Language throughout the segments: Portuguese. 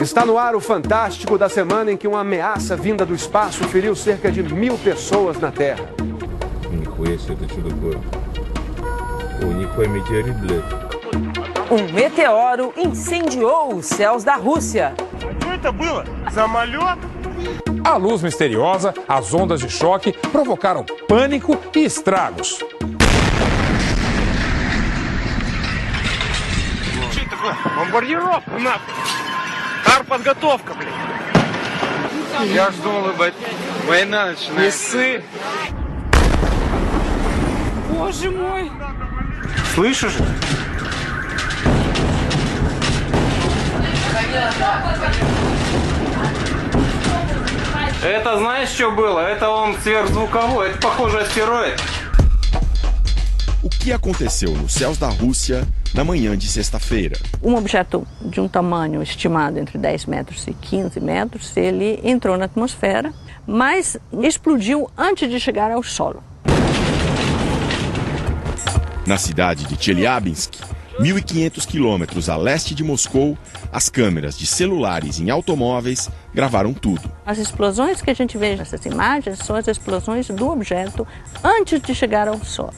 Está no ar o Fantástico da semana em que uma ameaça vinda do espaço feriu cerca de 1000 pessoas na Terra. Um meteoro incendiou os céus da Rússia. A luz misteriosa, as ondas de choque provocaram pânico e estragos. Артподготовка, блин. Я жду, ебать. Война начинается. Боже мой. Слышишь? Это знаешь, что было? Это он сверхзвуковой. Это, похоже, астероид. O que aconteceu nos céus da Rússia na manhã de sexta-feira? Um objeto de um tamanho estimado entre 10 metros e 15 metros, ele entrou na atmosfera, mas explodiu antes de chegar ao solo. Na cidade de Chelyabinsk, 1.500 quilômetros a leste de Moscou, as câmeras de celulares em automóveis gravaram tudo. As explosões que a gente vê nessas imagens são as explosões do objeto antes de chegar ao solo.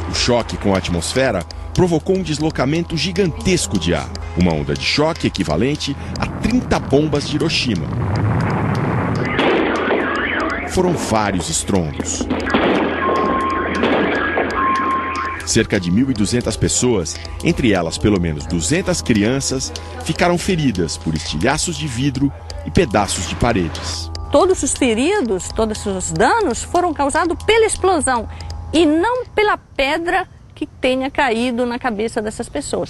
O choque com a atmosfera provocou um deslocamento gigantesco de ar, uma onda de choque equivalente a 30 bombas de Hiroshima. Foram vários estrondos. Cerca de 1.200 pessoas, entre elas pelo menos 200 crianças, ficaram feridas por estilhaços de vidro e pedaços de paredes. Todos os feridos, todos os danos foram causados pela explosão e não pela pedra que tenha caído na cabeça dessas pessoas.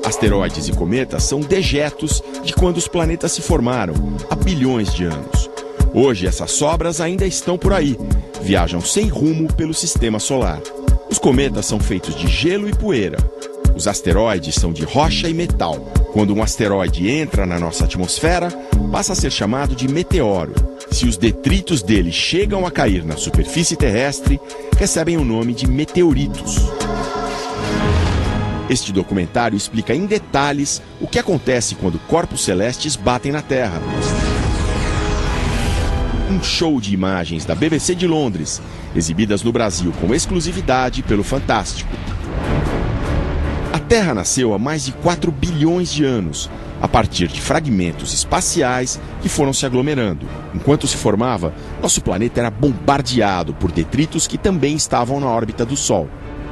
Asteroides e cometas são dejetos de quando os planetas se formaram, há bilhões de anos. Hoje essas sobras ainda estão por aí, viajam sem rumo pelo sistema solar. Os cometas são feitos de gelo e poeira. Os asteroides são de rocha e metal. Quando um asteroide entra na nossa atmosfera, passa a ser chamado de meteoro. Se os detritos dele chegam a cair na superfície terrestre, recebem o nome de meteoritos. Este documentário explica em detalhes o que acontece quando corpos celestes batem na Terra. Um show de imagens da BBC de Londres, exibidas no Brasil com exclusividade pelo Fantástico. A Terra nasceu há mais de 4 bilhões de anos, a partir de fragmentos espaciais que foram se aglomerando. Enquanto se formava, nosso planeta era bombardeado por detritos que também estavam na órbita do Sol.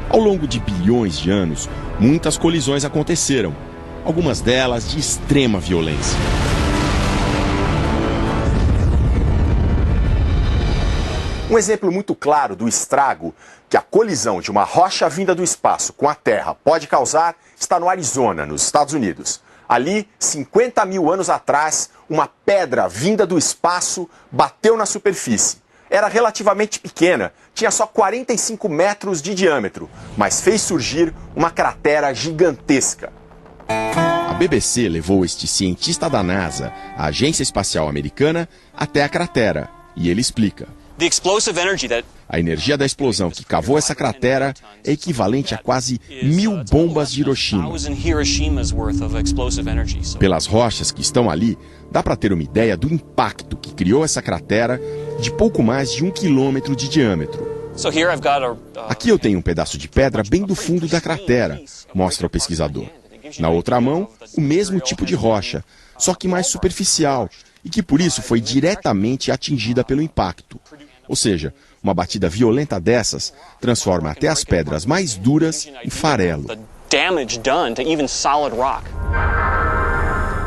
Ao longo de bilhões de anos, muitas colisões aconteceram, algumas delas de extrema violência. Um exemplo muito claro do estrago que a colisão de uma rocha vinda do espaço com a Terra pode causar está no Arizona, nos Estados Unidos. Ali, 50 mil anos atrás, uma pedra vinda do espaço bateu na superfície. Era relativamente pequena, tinha só 45 metros de diâmetro, mas fez surgir uma cratera gigantesca. A BBC levou este cientista da NASA, a Agência Espacial Americana, até a cratera, e ele explica. A energia da explosão que cavou essa cratera é equivalente a quase 1000 bombas de Hiroshima. Pelas rochas que estão ali, dá para ter uma ideia do impacto que criou essa cratera de pouco mais de 1 quilômetro de diâmetro. Aqui eu tenho um pedaço de pedra bem do fundo da cratera, mostra o pesquisador. Na outra mão, o mesmo tipo de rocha, só que mais superficial, e que por isso foi diretamente atingida pelo impacto. Ou seja, uma batida violenta dessas transforma até as pedras mais duras em farelo.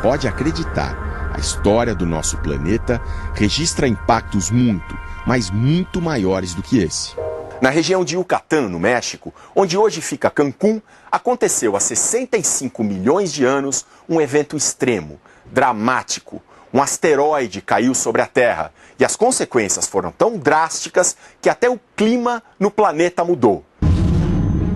Pode acreditar, a história do nosso planeta registra impactos muito, mas muito maiores do que esse. Na região de Yucatán, no México, onde hoje fica Cancún, aconteceu há 65 milhões de anos um evento extremo, dramático. Um asteroide caiu sobre a Terra e as consequências foram tão drásticas que até o clima no planeta mudou.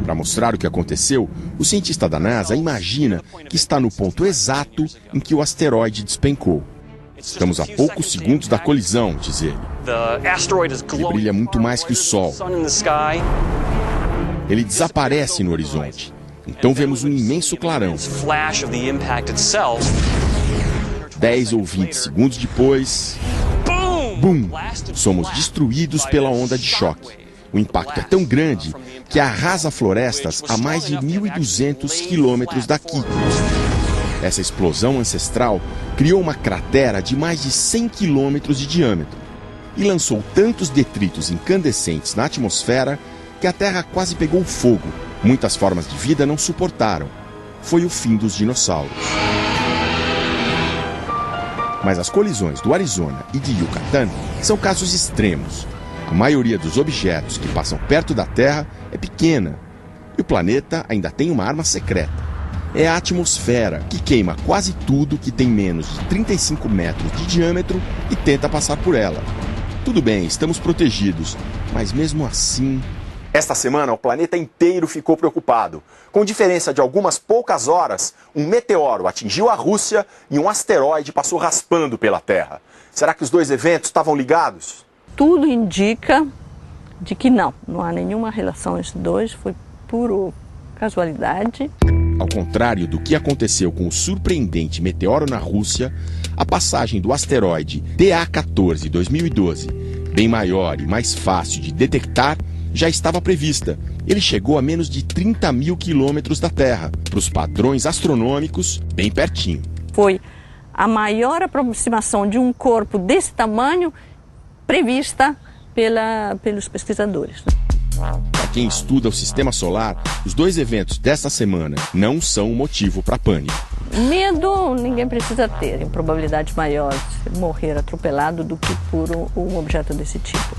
Para mostrar o que aconteceu, o cientista da NASA imagina que está no ponto exato em que o asteroide despencou. Estamos a poucos segundos da colisão, diz ele. Ele brilha muito mais que o Sol. Ele desaparece no horizonte. Então vemos um imenso clarão. 10 ou 20 segundos depois, bum! Somos destruídos pela onda de choque. O impacto é tão grande que arrasa florestas a mais de 1.200 quilômetros daqui. Essa explosão ancestral criou uma cratera de mais de 100 quilômetros de diâmetro e lançou tantos detritos incandescentes na atmosfera que a Terra quase pegou fogo. Muitas formas de vida não suportaram. Foi o fim dos dinossauros. Mas as colisões do Arizona e de Yucatán são casos extremos. A maioria dos objetos que passam perto da Terra é pequena. E o planeta ainda tem uma arma secreta. É a atmosfera, que queima quase tudo que tem menos de 35 metros de diâmetro e tenta passar por ela. Tudo bem, estamos protegidos, mas mesmo assim... Esta semana, o planeta inteiro ficou preocupado. Com diferença de algumas poucas horas, um meteoro atingiu a Rússia e um asteroide passou raspando pela Terra. Será que os dois eventos estavam ligados? Tudo indica de que não há nenhuma relação entre os dois, foi puro casualidade. Ao contrário do que aconteceu com o surpreendente meteoro na Rússia, a passagem do asteroide DA14 2012, bem maior e mais fácil de detectar, já estava prevista. Ele chegou a menos de 30 mil quilômetros da Terra, para os padrões astronômicos, bem pertinho. Foi a maior aproximação de um corpo desse tamanho prevista pelos pesquisadores. Para quem estuda o sistema solar, os dois eventos desta semana não são um motivo para pânico. Medo ninguém precisa ter, em probabilidade maior de morrer atropelado do que por um objeto desse tipo.